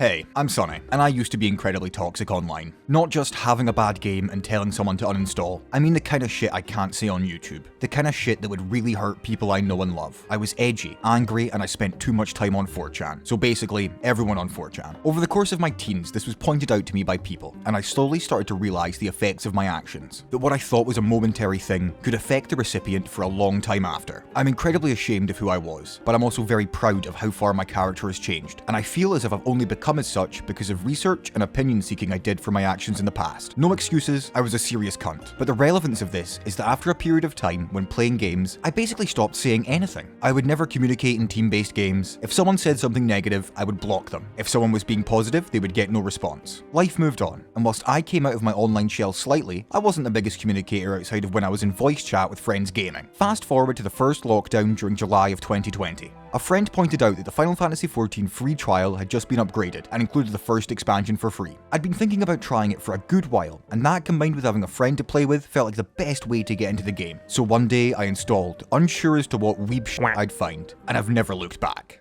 Hey, I'm Sonny, and I used to be incredibly toxic online. Not just having a bad game and telling someone to uninstall, I mean the kind of shit I can't say on YouTube. The kind of shit that would really hurt people I know and love. I was edgy, angry, and I spent too much time on 4chan. So basically, everyone on 4chan. Over the course of my teens, this was pointed out to me by people, and I slowly started to realize the effects of my actions. That what I thought was a momentary thing could affect the recipient for a long time after. I'm incredibly ashamed of who I was, but I'm also very proud of how far my character has changed, and I feel as if I've only become as such because of research and opinion seeking I did for my actions in the past. No excuses, I was a serious cunt. But the relevance of this is that after a period of time when playing games, I basically stopped saying anything. I would never communicate in team-based games. If someone said something negative, I would block them. If someone was being positive, they would get no response. Life moved on, and whilst I came out of my online shell slightly, I wasn't the biggest communicator outside of when I was in voice chat with friends gaming. Fast forward to the first lockdown during July of 2020. A friend pointed out that the Final Fantasy XIV free trial had just been upgraded and included the first expansion for free. I'd been thinking about trying it for a good while, and that combined with having a friend to play with felt like the best way to get into the game. So one day I installed, unsure as to what weeb shit I'd find, and I've never looked back.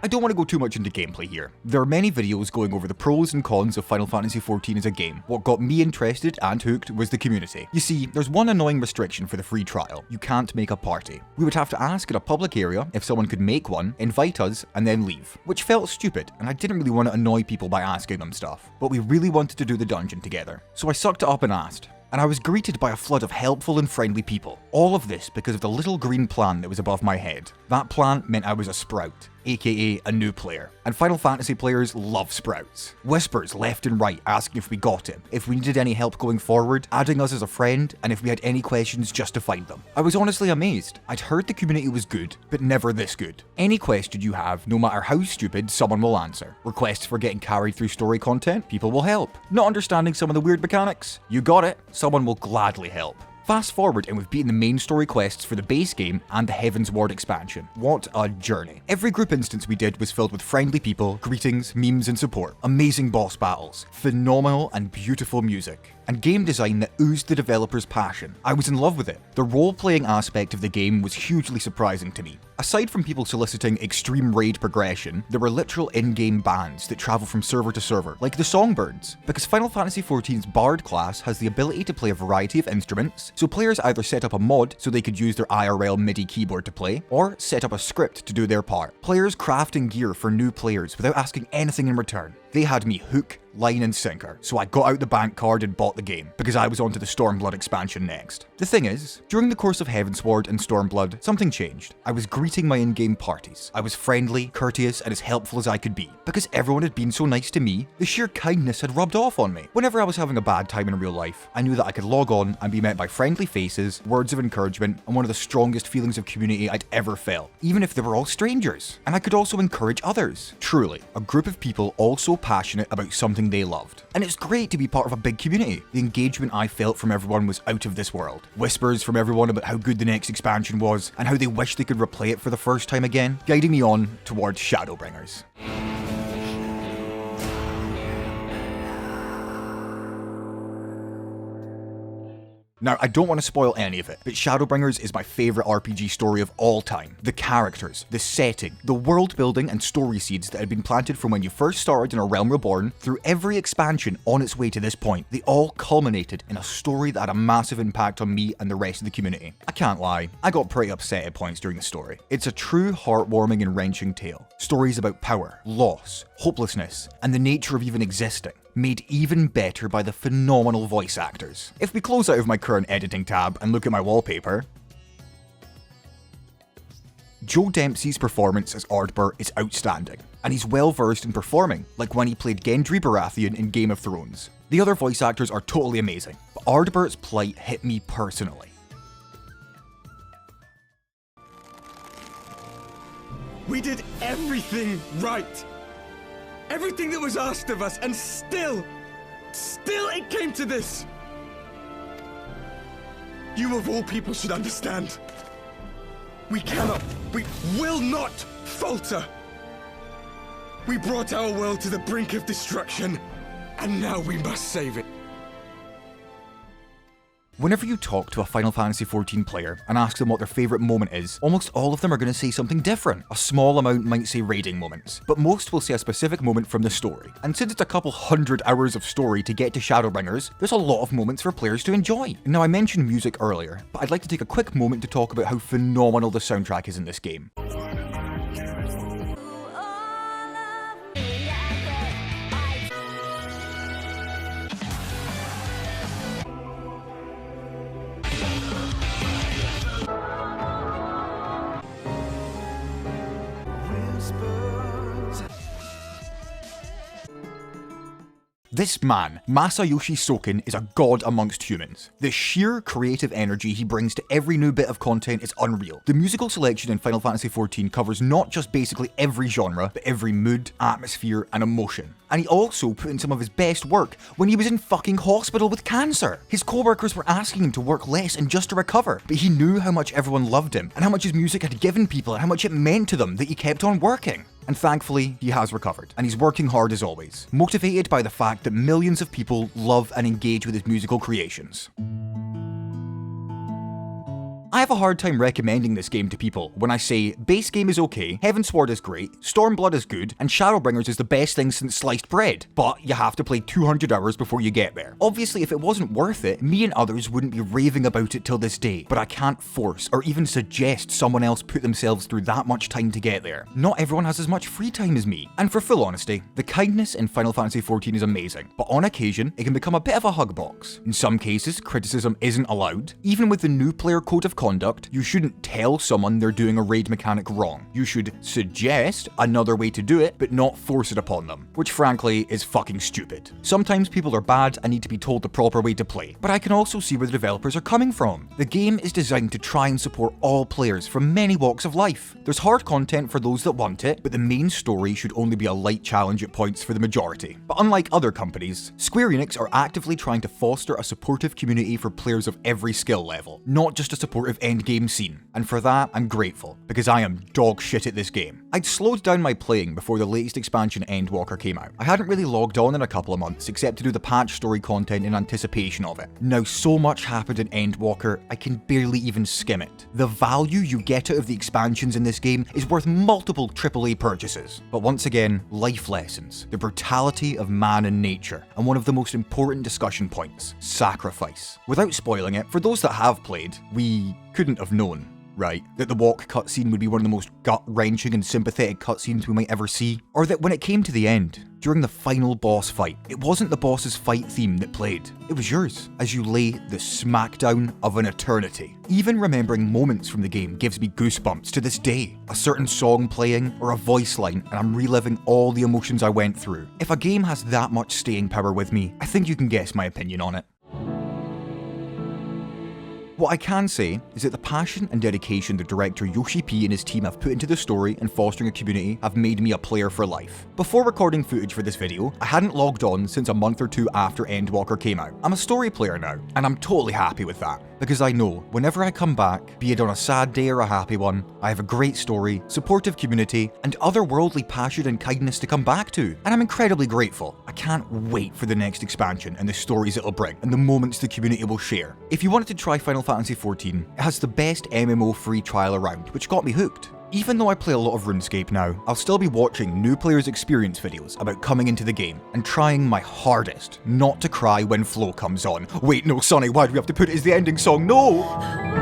I don't want to go too much into gameplay here. There are many videos going over the pros and cons of Final Fantasy XIV as a game. What got me interested and hooked was the community. You see, there's one annoying restriction for the free trial. You can't make a party. We would have to ask in a public area if someone could make one, invite us, and then leave. Which felt stupid, and I didn't really want to annoy people by asking them stuff. But we really wanted to do the dungeon together. So I sucked it up and asked. And I was greeted by a flood of helpful and friendly people. All of this because of the little green plant that was above my head. That plant meant I was a sprout, aka a new player. And Final Fantasy players love sprouts. Whispers left and right asking if we got him, if we needed any help going forward, adding us as a friend, and if we had any questions just to find them. I was honestly amazed. I'd heard the community was good, but never this good. Any question you have, no matter how stupid, someone will answer. Requests for getting carried through story content, people will help. Not understanding some of the weird mechanics? You got it, someone will gladly help. Fast forward and we've beaten the main story quests for the base game and the Heavensward expansion. What a journey. Every group instance we did was filled with friendly people, greetings, memes and support. Amazing boss battles, phenomenal and beautiful music, and game design that oozed the developer's passion. I was in love with it. The role-playing aspect of the game was hugely surprising to me. Aside from people soliciting extreme raid progression, there were literal in-game bands that travel from server to server, like the Songbirds. Because Final Fantasy XIV's Bard class has the ability to play a variety of instruments, so players either set up a mod so they could use their IRL MIDI keyboard to play, or set up a script to do their part. Players crafting gear for new players without asking anything in return. They had me hook, line and sinker, so I got out the bank card and bought the game, because I was onto the Stormblood expansion next. The thing is, during the course of Heavensward and Stormblood, something changed. I was greeting my in-game parties. I was friendly, courteous, and as helpful as I could be. Because everyone had been so nice to me, the sheer kindness had rubbed off on me. Whenever I was having a bad time in real life, I knew that I could log on and be met by friendly faces, words of encouragement, and one of the strongest feelings of community I'd ever felt, even if they were all strangers. And I could also encourage others. Truly, a group of people all so passionate about something they loved. And it's great to be part of a big community. The engagement I felt from everyone was out of this world. Whispers from everyone about how good the next expansion was, and how they wished they could replay it for the first time again, guiding me on towards Shadowbringers. Now, I don't want to spoil any of it, but Shadowbringers is my favourite RPG story of all time. The characters, the setting, the world building and story seeds that had been planted from when you first started in A Realm Reborn through every expansion on its way to this point, they all culminated in a story that had a massive impact on me and the rest of the community. I can't lie, I got pretty upset at points during the story. It's a true heartwarming and wrenching tale. Stories about power, loss, hopelessness, and the nature of even existing, made even better by the phenomenal voice actors. If we close out of my current editing tab and look at my wallpaper, Joe Dempsey's performance as Ardbert is outstanding, and he's well versed in performing, like when he played Gendry Baratheon in Game of Thrones. The other voice actors are totally amazing, but Ardbert's plight hit me personally. We did everything right. Everything that was asked of us, and still it came to this. You of all people should understand. We will not falter. We brought our world to the brink of destruction, and now we must save it. Whenever you talk to a Final Fantasy XIV player and ask them what their favourite moment is, almost all of them are going to say something different. A small amount might say raiding moments, but most will say a specific moment from the story. And since it's a couple hundred hours of story to get to Shadowbringers, there's a lot of moments for players to enjoy. Now, I mentioned music earlier, but I'd like to take a quick moment to talk about how phenomenal the soundtrack is in this game. This man, Masayoshi Soken, is a god amongst humans. The sheer creative energy he brings to every new bit of content is unreal. The musical selection in Final Fantasy XIV covers not just basically every genre, but every mood, atmosphere, and emotion. And he also put in some of his best work when he was in fucking hospital with cancer. His co-workers were asking him to work less and just to recover, but he knew how much everyone loved him, and how much his music had given people, and how much it meant to them that he kept on working. And thankfully, he has recovered, and he's working hard as always, motivated by the fact that millions of people love and engage with his musical creations. I have a hard time recommending this game to people when I say base game is okay, Heavensward is great, Stormblood is good, and Shadowbringers is the best thing since sliced bread, but you have to play 200 hours before you get there. Obviously, if it wasn't worth it, me and others wouldn't be raving about it till this day, but I can't force or even suggest someone else put themselves through that much time to get there. Not everyone has as much free time as me. And for full honesty, the kindness in Final Fantasy XIV is amazing, but on occasion, it can become a bit of a hug box. In some cases, criticism isn't allowed. Even with the new player code of conduct, you shouldn't tell someone they're doing a raid mechanic wrong. You should suggest another way to do it, but not force it upon them, which frankly is fucking stupid. Sometimes people are bad and need to be told the proper way to play, but I can also see where the developers are coming from. The game is designed to try and support all players from many walks of life. There's hard content for those that want it, but the main story should only be a light challenge at points for the majority. But unlike other companies, Square Enix are actively trying to foster a supportive community for players of every skill level, not just a supportive endgame scene, and for that I'm grateful, because I am dog shit at this game. I'd slowed down my playing before the latest expansion Endwalker came out. I hadn't really logged on in a couple of months except to do the patch story content in anticipation of it. Now so much happened in Endwalker, I can barely even skim it. The value you get out of the expansions in this game is worth multiple AAA purchases. But once again, life lessons, the brutality of man and nature, and one of the most important discussion points, sacrifice. Without spoiling it, for those that have played, we couldn't have known, right, that the walk cutscene would be one of the most gut-wrenching and sympathetic cutscenes we might ever see, or that when it came to the end, during the final boss fight, it wasn't the boss's fight theme that played, it was yours, as you lay the smackdown of an eternity. Even remembering moments from the game gives me goosebumps to this day. A certain song playing, or a voice line, and I'm reliving all the emotions I went through. If a game has that much staying power with me, I think you can guess my opinion on it. What I can say is that the passion and dedication the director Yoshi P and his team have put into the story and fostering a community have made me a player for life. Before recording footage for this video, I hadn't logged on since a month or two after Endwalker came out. I'm a story player now, and I'm totally happy with that, because I know whenever I come back, be it on a sad day or a happy one, I have a great story, supportive community, and otherworldly passion and kindness to come back to, and I'm incredibly grateful. I can't wait for the next expansion and the stories it'll bring, and the moments the community will share. If you wanted to try Final Fantasy XIV, it has the best MMO free trial around, which got me hooked. Even though I play a lot of RuneScape now, I'll still be watching new players' experience videos about coming into the game, and trying my hardest not to cry when Flow comes on. Wait, no, Sonny, why do we have to put it as the ending song? No!